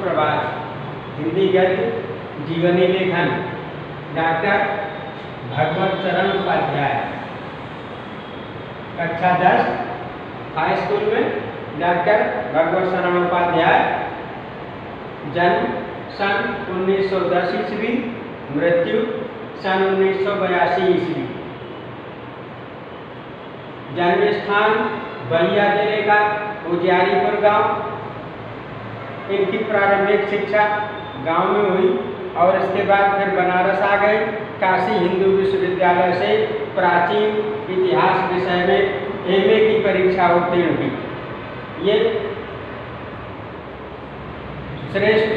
सुप्रभात। हिंदी गद्य जीवनी लेखन डॉक्टर भगवत चरण उपाध्याय, कक्षा 10 हाई स्कूल में। डॉक्टर भगवत चरण उपाध्याय, जन्म सन 1910 ईस्वी, मृत्यु सन 1982 ईस्वी। जन्म स्थान बलिया जिले का उजियारीपुर गांव। इनकी प्रारंभिक शिक्षा गांव में हुई और इसके बाद फिर बनारस आ गए। काशी हिंदू विश्वविद्यालय से प्राचीन इतिहास विषय में एमए की परीक्षा उत्तीर्ण हुई। ये श्रेष्ठ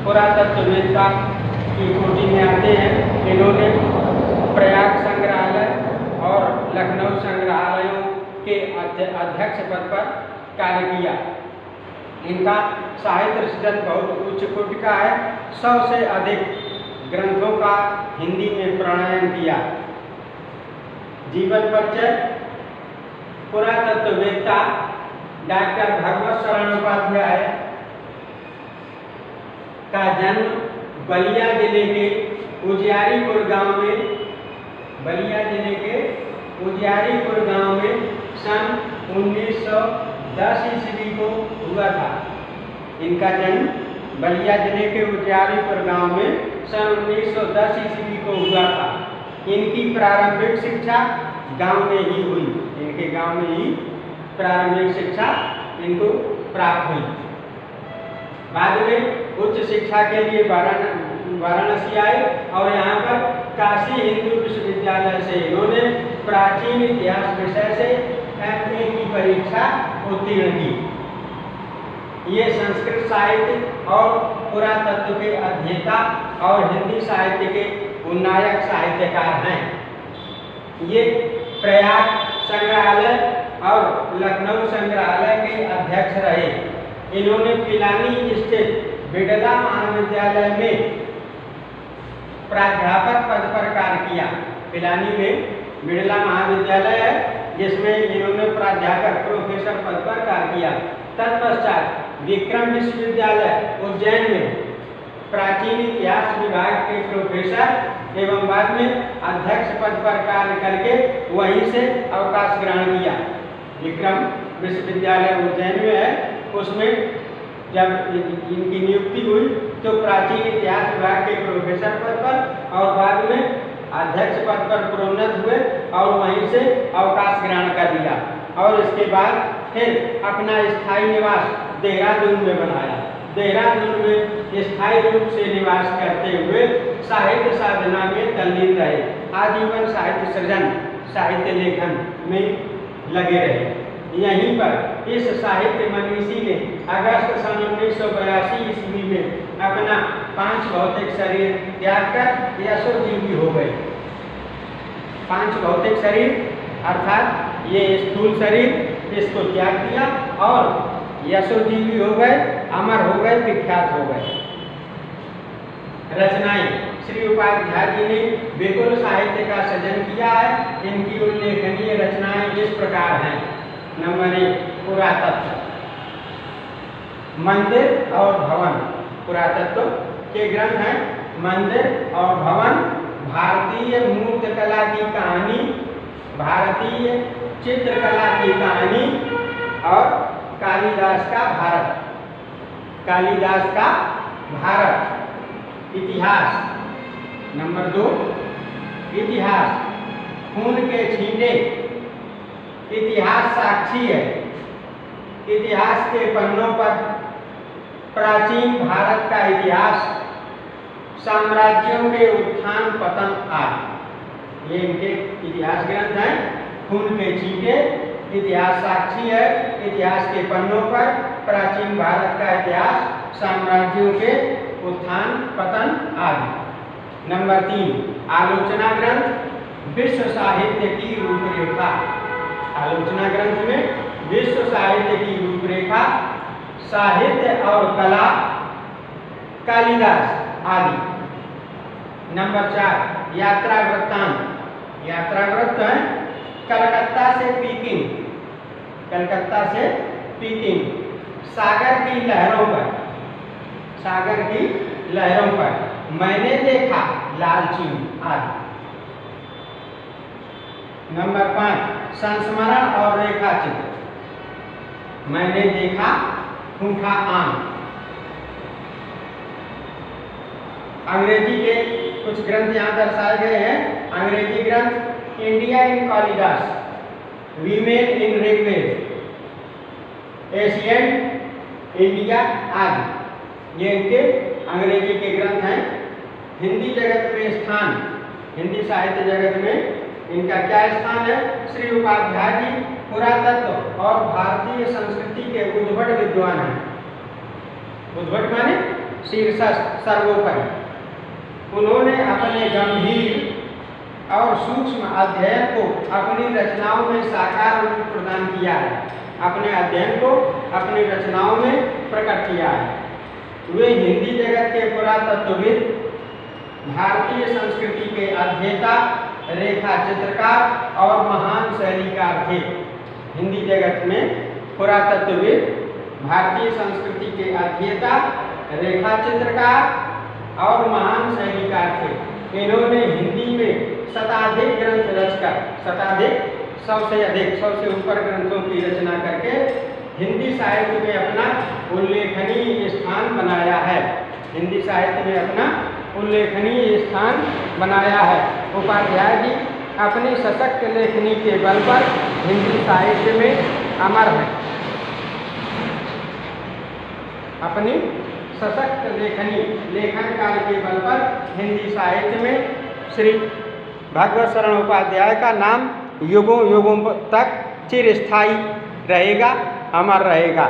पुरातत्ववेत्ता की कोटि में आते हैं। इन्होंने प्रयाग संग्रहालय और लखनऊ संग्रहालयों के अध्यक्ष पद पर कार्य किया। इनका साहित्य सृजन बहुत उच्च कोटि का है। 100 से अधिक ग्रंथों का हिंदी में प्रणयन किया। जीवन परिचय। पुरातत्ववेत्ता डॉक्टर भगवत चरण उपाध्याय का जन्म बलिया जिले के उजियारीपुर गांव में, बलिया जिले के उजियारीपुर गांव में सन 1910 ईस्वी को हुआ था। इनका जन्म बलिया जिले के उजियारीपुर गांव में सन 1910 ईस्वी को हुआ था। इनकी प्रारंभिक शिक्षा गांव में ही हुई। इनके गांव में ही प्रारंभिक शिक्षा इनको प्राप्त हुई। बाद में उच्च शिक्षा के लिए वाराणसी आए और यहाँ पर काशी हिंदू विश्वविद्यालय से इन्होंने प्राचीन इतिहास विषय से एमए की परीक्षा उत्तीर्ण की। ये संस्कृत साहित्य और पुरातत्व के अध्येता और हिंदी साहित्य के उन्नायक साहित्यकार हैं। ये प्रयाग संग्रहालय और लखनऊ संग्रहालय के अध्यक्ष रहे। इन्होंने पिलानी स्थित बिड़ला महाविद्यालय में प्राध्यापक पद पर कार्य किया। पिलानी में बिड़ला महाविद्यालय है जिसमें इन्होंने प्राध्यापक प्रोफेसर पद पर कार्य किया। तत्पश्चात विक्रम विश्वविद्यालय उज्जैन में प्राचीन इतिहास विभाग के प्रोफेसर एवं बाद में अध्यक्ष पद पर कार्य करके वहीं से अवकाश ग्रहण किया। विक्रम विश्वविद्यालय उज्जैन में है, उसमें जब इनकी नियुक्ति हुई तो प्राचीन इतिहास विभाग के प्रोफेसर पद पर और बाद में अध्यक्ष पद पर प्रोन्नत हुए और वहीं से अवकाश ग्रहण कर लिया और इसके बाद फिर अपना स्थायी निवास देहरादून में बनाया। देहरादून में स्थायी रूप से निवास करते हुए साहित्य साधना में तल्लीन रहे। आजीवन साहित्य सृजन, साहित्य लेखन में लगे रहे। यहीं पर इस साहित्य मनीषी ने अगस्त सन 1982 ईस्वी में अपना 5 भौतिक शरीर त्याग कर यशोजीवी हो गए। 5 भौतिक शरीर अर्थात ये स्थूल शरीर, इसको त्याग दिया और यशोजीवी हो गए, अमर हो गए, विख्यात हो गए। रचनाएं। श्री उपाध्याय जी ने विपुल साहित्य का सृजन किया है। इनकी उल्लेखनीय रचनाएं इस प्रकार हैं। नंबर 1 पुरातत्व, मंदिर और भवन। पुरातत्व के ग्रंथ हैं मंदिर और भवन, भारतीय मूर्तिकला की कहानी, भारतीय चित्रकला की कहानी और कालिदास का भारत। कालिदास का भारत। इतिहास। नंबर 2 इतिहास, खून के छींटे। इतिहास साक्षी है। इतिहास के पन्नों पर प्राचीन भारत का इतिहास, साम्राज्यों के उत्थान पतन आदि। ये इनके इतिहास ग्रंथ हैं। खून के छींटे, इतिहास साक्षी है, इतिहास के पन्नों पर प्राचीन भारत का इतिहास, साम्राज्यों के उत्थान पतन आदि। नंबर 3 आलोचना ग्रंथ, विश्व साहित्य की रूपरेखा। आलोचना ग्रंथ में विश्व साहित्य की रूपरेखा, साहित्य और कला, कालिदास आदि। नंबर 4 यात्रा वृत्तांत। यात्रा वृत्त है कलकत्ता से पीकिंग, कलकत्ता से पीकिंग, सागर की लहरों पर, सागर की लहरों पर, मैंने देखा लाल चीन आदि। नंबर 5 संस्मरण और रेखा चित्र। मैंने देखा ठूठा आम। अंग्रेजी के कुछ ग्रंथ यहाँ दर्शाए गए हैं। अंग्रेजी ग्रंथ India in Kalidas, women in Rigveda, ancient India आदि, ये इनके अंग्रेजी के ग्रंथ हैं। हिंदी जगत में स्थान, हिंदी साहित्य जगत में इनका क्या स्थान है? श्री उपाध्याय जी पुरातत्व और भारतीय संस्कृति के उद्भट विद्वान हैं। उद्भट माने शीर्षस्थ, सर्वोपरि। उन्होंने अपने गंभीर और सूक्ष्म अध्ययन को अपनी रचनाओं में साकार रूप प्रदान किया है। अपने अध्ययन को अपनी रचनाओं में प्रकट किया है। वे हिंदी जगत के पुरातत्वविद, भारतीय संस्कृति के अध्येता, रेखा चित्रकार और महान शैलीकार थे। हिंदी जगत में पुरातत्वविद, भारतीय संस्कृति के अध्येता, रेखा चित्रकार और महान शैलीकार थे। इन्होंने हिंदी में शताधिक ग्रंथ रचकर, शताधिक 100 से अधिक, 100 से ऊपर ग्रंथों की रचना करके हिंदी साहित्य में अपना उल्लेखनीय स्थान बनाया है। हिंदी साहित्य में अपना उल्लेखनीय स्थान बनाया है। उपाध्याय जी अपनी सशक्त लेखनी के बल पर हिंदी साहित्य में अमर हैं। अपनी सशक्त लेखनी, लेखन काल के बल पर हिंदी साहित्य में श्री भागवत शरण उपाध्याय का नाम युगों युगों तक चिरस्थायी रहेगा, अमर रहेगा।